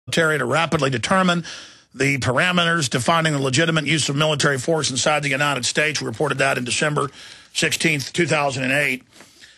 military to rapidly determine the parameters defining the legitimate use of military force inside the United States. We reported that in December 16th, 2008.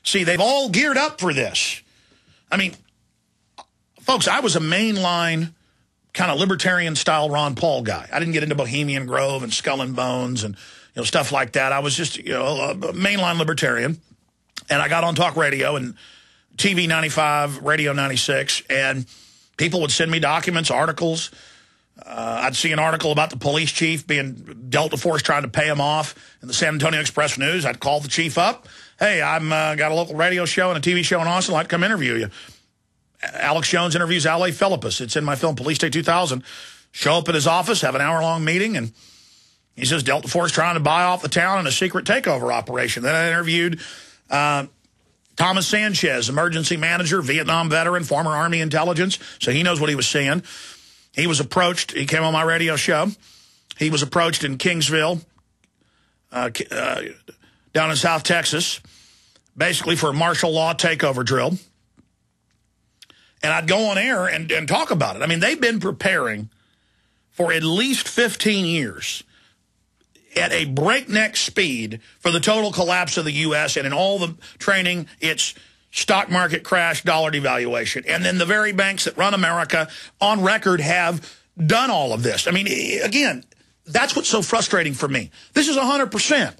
See, they've all geared up for this. I mean, folks, I was a mainline kind of libertarian-style Ron Paul guy. I didn't get into Bohemian Grove and Skull and Bones and stuff like that. I was just a mainline libertarian. And I got on talk radio and TV 95, radio 96, and people would send me documents, articles. I'd see an article about the police chief being dealt a force trying to pay him off in the San Antonio Express News. I'd call the chief up. Hey, I'm got a local radio show and a TV show in Austin. I'd like to come interview you. Alex Jones interviews L.A. Philippus. It's in my film Police State 2000. Show up at his office, have an hour-long meeting, and he says Delta Force trying to buy off the town in a secret takeover operation. Then I interviewed Thomas Sanchez, emergency manager, Vietnam veteran, former Army intelligence, so he knows what he was seeing. He was approached. He came on my radio show. He was approached in Kingsville, down in South Texas, basically for a martial law takeover drill. And I'd go on air and talk about it. I mean, they've been preparing for at least 15 years at a breakneck speed for the total collapse of the U.S. And in all the training, it's stock market crash, dollar devaluation. And then the very banks that run America on record have done all of this. I mean, again, that's what's so frustrating for me. This is 100%.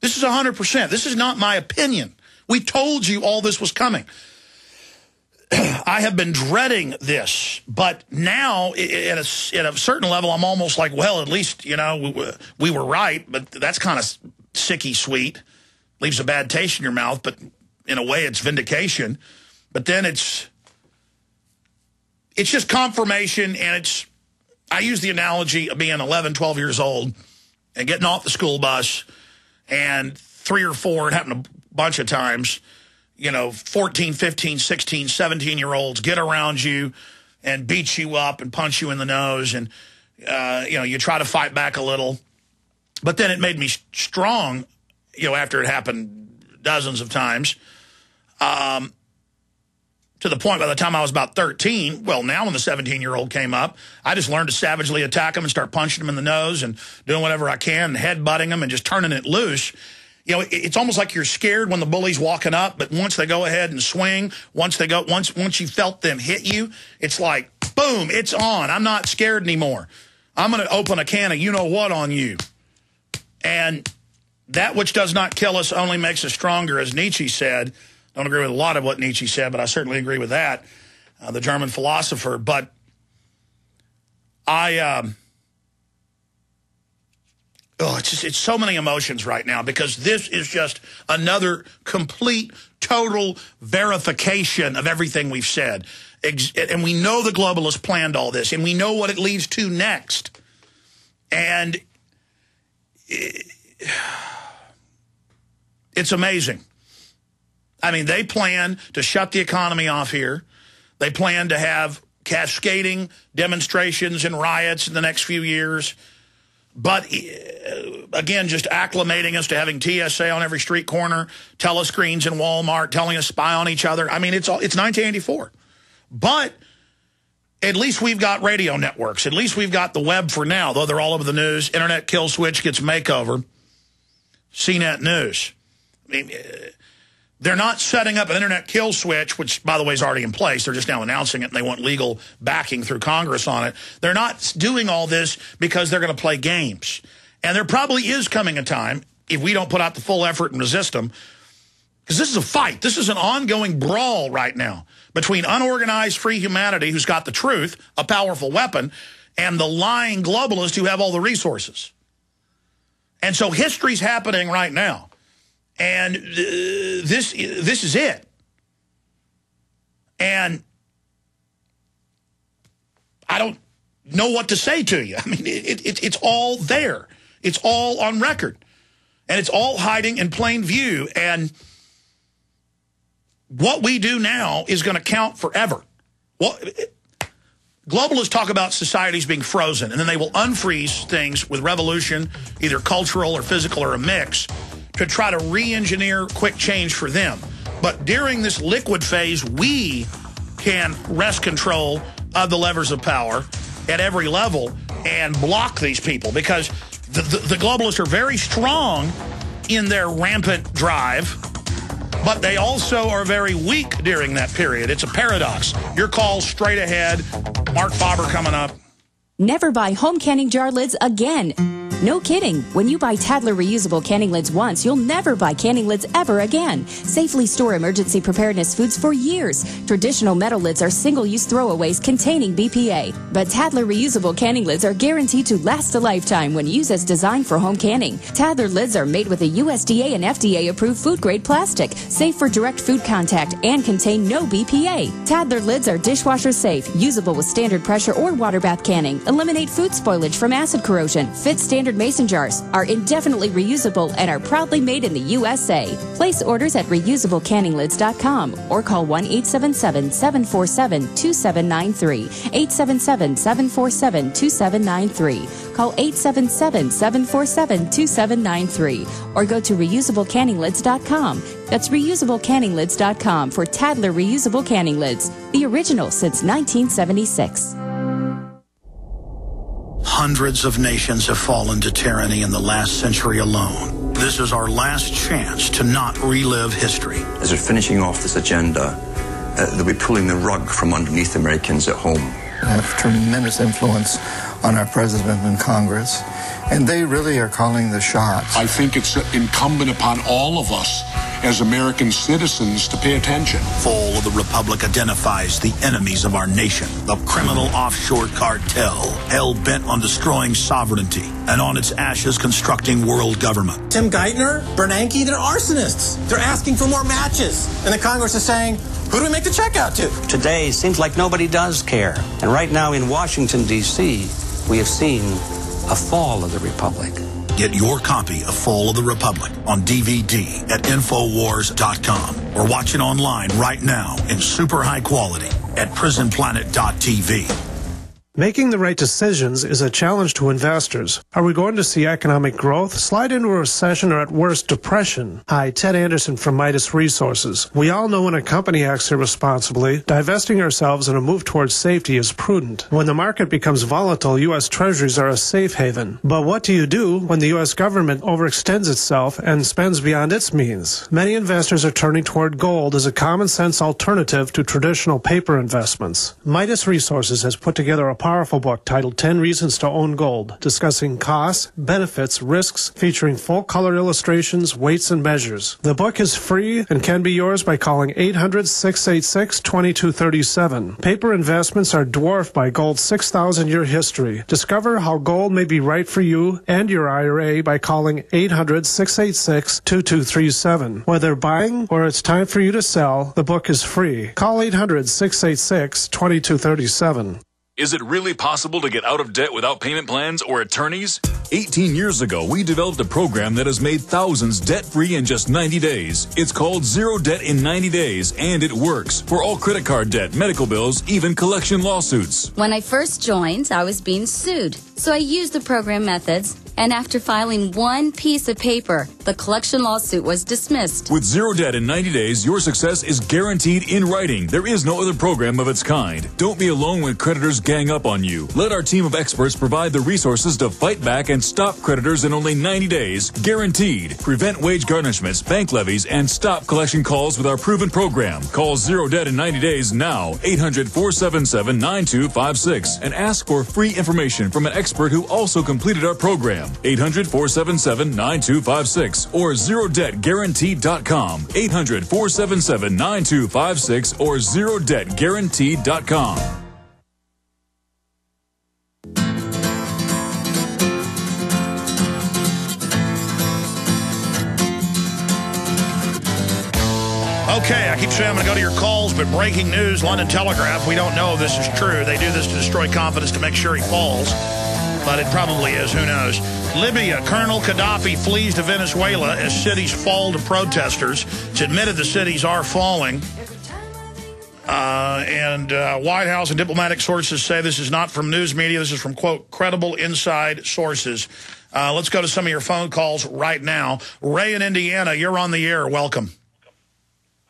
This is 100%. This is not my opinion. We told you all this was coming. I have been dreading this, but now at a certain level, I'm almost like, well, at least, we were right, but that's kind of sicky sweet. Leaves a bad taste in your mouth, but in a way it's vindication. But then it's just confirmation, and I use the analogy of being 11, 12 years old and getting off the school bus, and 3 or 4, it happened a bunch of times, 14, 15, 16, 17-year-olds get around you and beat you up and punch you in the nose. And, you try to fight back a little. But then it made me strong, after it happened dozens of times, to the point by the time I was about 13, well, now when the 17-year-old came up, I just learned to savagely attack him and start punching him in the nose and doing whatever I can and headbutting him and just turning it loose. It's almost like you're scared when the bully's walking up, but once they go ahead and swing, once you felt them hit you, it's like, boom, it's on. I'm not scared anymore. I'm going to open a can of you-know-what on you. And that which does not kill us only makes us stronger, as Nietzsche said. Don't agree with a lot of what Nietzsche said, but I certainly agree with that, the German philosopher. But it's so many emotions right now, because this is just another complete, total verification of everything we've said. And we know the globalists planned all this, and we know what it leads to next. And it's amazing. I mean, they plan to shut the economy off here. They plan to have cascading demonstrations and riots in the next few years. But, again, just acclimating us to having TSA on every street corner, telescreens in Walmart, telling us spy on each other. I mean, it's 1984. But at least we've got radio networks. At least we've got the web for now, though they're all over the news. Internet kill switch gets makeover. CNET News. I mean, they're not setting up an internet kill switch, which, by the way, is already in place. They're just now announcing it, and they want legal backing through Congress on it. They're not doing all this because they're going to play games. And there probably is coming a time, if we don't put out the full effort and resist them, because this is a fight. This is an ongoing brawl right now between unorganized free humanity, who's got the truth, a powerful weapon, and the lying globalists who have all the resources. And so history's happening right now. And this is it. And I don't know what to say to you. I mean, it's all there. It's all on record. And it's all hiding in plain view. And what we do now is going to count forever. Well, globalists talk about societies being frozen, and then they will unfreeze things with revolution, either cultural or physical or a mix, to try to re-engineer quick change for them. But during this liquid phase, we can wrest control of the levers of power at every level and block these people, because the globalists are very strong in their rampant drive, but they also are very weak during that period. It's a paradox. Your calls straight ahead. Marc Faber coming up. Never buy home canning jar lids again. No kidding. When you buy Tadler reusable canning lids once, you'll never buy canning lids ever again. Safely store emergency preparedness foods for years. Traditional metal lids are single-use throwaways containing BPA. But Tadler reusable canning lids are guaranteed to last a lifetime when used as designed for home canning. Tadler lids are made with a USDA and FDA-approved food-grade plastic, safe for direct food contact, and contain no BPA. Tadler lids are dishwasher safe, usable with standard pressure or water bath canning, eliminate food spoilage from acid corrosion, fit standard mason jars, are indefinitely reusable, and are proudly made in the USA. Place orders at reusablecanninglids.com or call 1-877-747-2793. 877-747-2793. Call 877-747-2793 or go to reusablecanninglids.com. That's reusablecanninglids.com for Tadler reusable canning lids, the original since 1976. Hundreds of nations have fallen to tyranny in the last century alone. This is our last chance to not relive history. As we're finishing off this agenda, they'll be pulling the rug from underneath Americans at home. They have tremendous influence on our president and Congress, and they really are calling the shots. I think it's incumbent upon all of us as American citizens to pay attention. Fall of the Republic identifies the enemies of our nation, the criminal offshore cartel, hell-bent on destroying sovereignty, and on its ashes constructing world government. Tim Geithner, Bernanke, they're arsonists. They're asking for more matches. And the Congress is saying, who do we make the check out to? Today seems like nobody does care. And right now in Washington, D.C., we have seen a fall of the Republic. Get your copy of Fall of the Republic on DVD at Infowars.com or watch it online right now in super high quality at prisonplanet.tv. Making the right decisions is a challenge to investors. Are we going to see economic growth, slide into a recession, or at worst, depression? Hi, Ted Anderson from Midas Resources. We all know when a company acts irresponsibly, divesting ourselves in a move towards safety is prudent. When the market becomes volatile, U.S. Treasuries are a safe haven. But what do you do when the U.S. government overextends itself and spends beyond its means? Many investors are turning toward gold as a common-sense alternative to traditional paper investments. Midas Resources has put together a powerful book titled 10 Reasons to Own Gold, discussing costs, benefits, risks, featuring full-color illustrations, weights, and measures. The book is free and can be yours by calling 800-686-2237. Paper investments are dwarfed by gold's 6,000-year history. Discover how gold may be right for you and your IRA by calling 800-686-2237. Whether buying or it's time for you to sell, the book is free. Call 800-686-2237. Is it really possible to get out of debt without payment plans or attorneys? 18 years ago, we developed a program that has made thousands debt-free in just 90 days. It's called Zero Debt in 90 Days, and it works for all credit card debt, medical bills, even collection lawsuits. When I first joined, I was being sued. So I used the program methods, and after filing one piece of paper, the collection lawsuit was dismissed. With Zero Debt in 90 days, your success is guaranteed in writing. There is no other program of its kind. Don't be alone when creditors gang up on you. Let our team of experts provide the resources to fight back and stop creditors in only 90 days, guaranteed. Prevent wage garnishments, bank levies, and stop collection calls with our proven program. Call Zero Debt in 90 days now, 800-477-9256, and ask for free information from an expert who also completed our program. 800-477-9256 or ZeroDebtGuaranteed.com. 800-477-9256 or ZeroDebtGuaranteed.com. Okay, I keep saying I'm going to go to your calls, but breaking news, London Telegraph, we don't know if this is true. They do this to destroy confidence to make sure he falls, but it probably is. Who knows? Libya, Colonel Gaddafi flees to Venezuela as cities fall to protesters. It's admitted the cities are falling. And White House and diplomatic sources say this is not from news media. This is from, quote, credible inside sources. Let's go to some of your phone calls right now. Ray in Indiana, you're on the air. Welcome.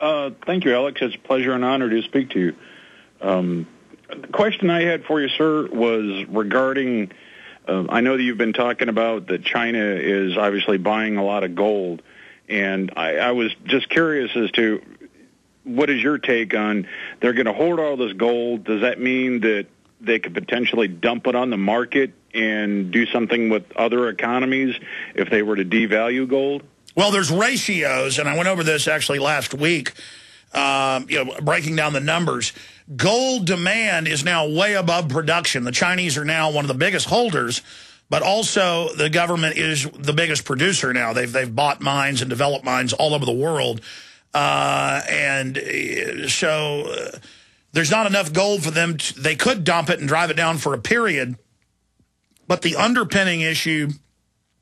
Thank you, Alex. It's a pleasure and honor to speak to you. The question I had for you, sir, was regarding, I know that you've been talking about that China is obviously buying a lot of gold, and I was just curious as to what is your take on, they're going to hoard all this gold. Does that mean that they could potentially dump it on the market and do something with other economies if they were to devalue gold? Well, there's ratios, and I went over this actually last week, breaking down the numbers. Gold demand is now way above production. The Chinese are now one of the biggest holders, but also the government is the biggest producer now. They've bought mines and developed mines all over the world. So there's not enough gold for them. They could dump it and drive it down for a period. But the underpinning issue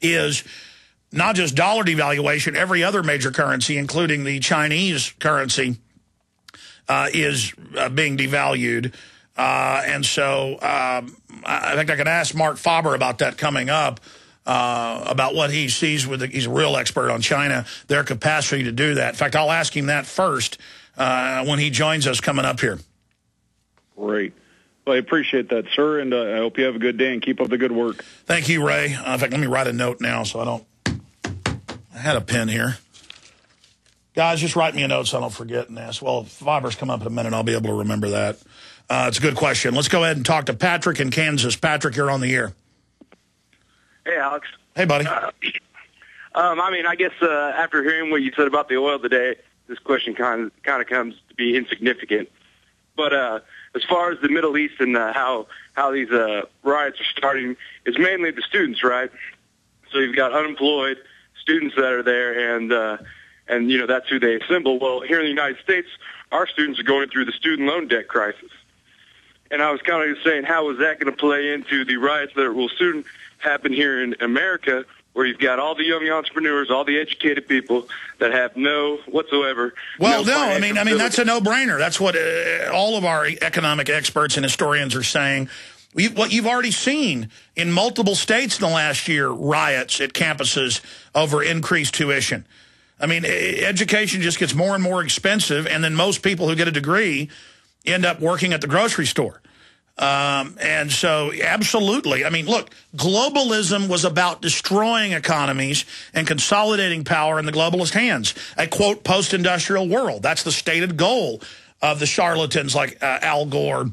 is not just dollar devaluation. Every other major currency, including the Chinese currency, is being devalued. And so I think I can ask Marc Faber about that coming up, about what he sees he's a real expert on China, their capacity to do that. In fact, I'll ask him that first when he joins us coming up here. Great. Well, I appreciate that, sir, and I hope you have a good day and keep up the good work. Thank you, Ray. In fact, let me write a note now so I had a pen here. Guys, just write me a note so I don't forget and ask. Well, if Faber's come up in a minute, I'll be able to remember that. It's a good question. Let's go ahead and talk to Patrick in Kansas. Patrick, you're on the air. Hey, Alex. Hey, buddy. I guess after hearing what you said about the oil today, this question kind of comes to be insignificant. But as far as the Middle East and how these riots are starting, it's mainly the students, right? So you've got unemployed students that are there, and that's who they assemble. Well, here in the United States, our students are going through the student loan debt crisis. And I was kind of saying, how is that going to play into the riots that will soon happen here in America, where you've got all the young entrepreneurs, all the educated people that have no whatsoever. Well, I mean that's a no-brainer. That's what all of our economic experts and historians are saying. What you've already seen in multiple states in the last year, riots at campuses over increased tuition. I mean, education just gets more and more expensive, and then most people who get a degree end up working at the grocery store. And so, absolutely. I mean, look, globalism was about destroying economies and consolidating power in the globalist hands. A, quote, post-industrial world. That's the stated goal of the charlatans like Al Gore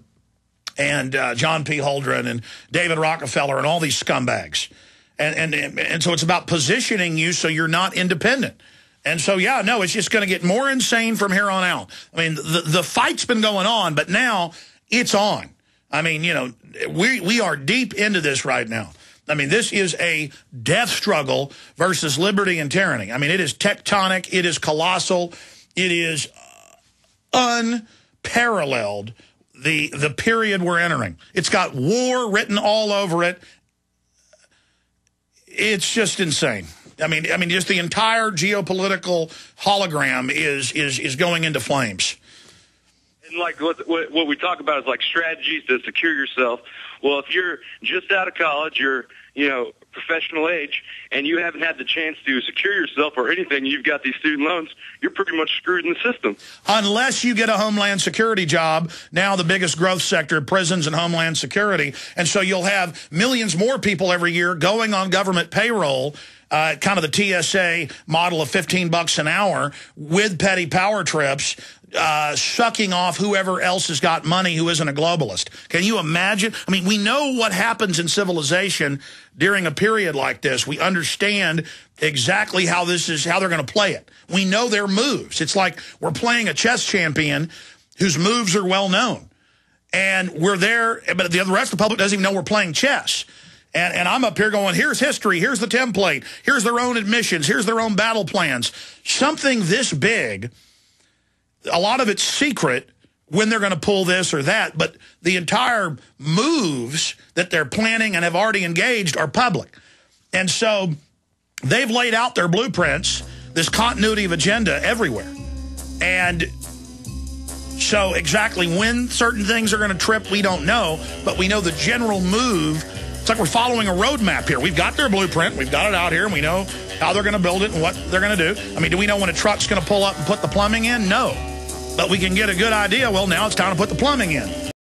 and John P. Holdren and David Rockefeller and all these scumbags. And so it's about positioning you so you're not independent. And so, yeah, no, it's just going to get more insane from here on out. I mean, the fight's been going on, but now it's on. I mean, we are deep into this right now. I mean, this is a death struggle versus liberty and tyranny. I mean, it is tectonic. It is colossal. It is unparalleled, the period we're entering. It's got war written all over it. It's just insane. I mean, just the entire geopolitical hologram is going into flames. And like what we talk about is like strategies to secure yourself. Well, if you're just out of college, you're professional age, and you haven't had the chance to secure yourself or anything, you've got these student loans, you're pretty much screwed in the system. Unless you get a Homeland Security job, now the biggest growth sector, prisons and Homeland Security. And so you'll have millions more people every year going on government payroll, kind of the TSA model of $15 an hour with petty power trips, sucking off whoever else has got money who isn't a globalist. Can you imagine? I mean, we know what happens in civilization during a period like this. We understand exactly how they're going to play it. We know their moves. It's like we're playing a chess champion whose moves are well known. And we're there, but the rest of the public doesn't even know we're playing chess. And I'm up here going, here's history, here's the template, here's their own admissions, here's their own battle plans. Something this big, a lot of it's secret when they're going to pull this or that, but the entire moves that they're planning and have already engaged are public. And so they've laid out their blueprints, this continuity of agenda everywhere. And so exactly when certain things are going to trip, we don't know, but we know the general move. It's like we're following a roadmap here. We've got their blueprint. We've got it out here, and we know how they're going to build it and what they're going to do. I mean, do we know when a truck's going to pull up and put the plumbing in? No. But we can get a good idea. Well, now it's time to put the plumbing in.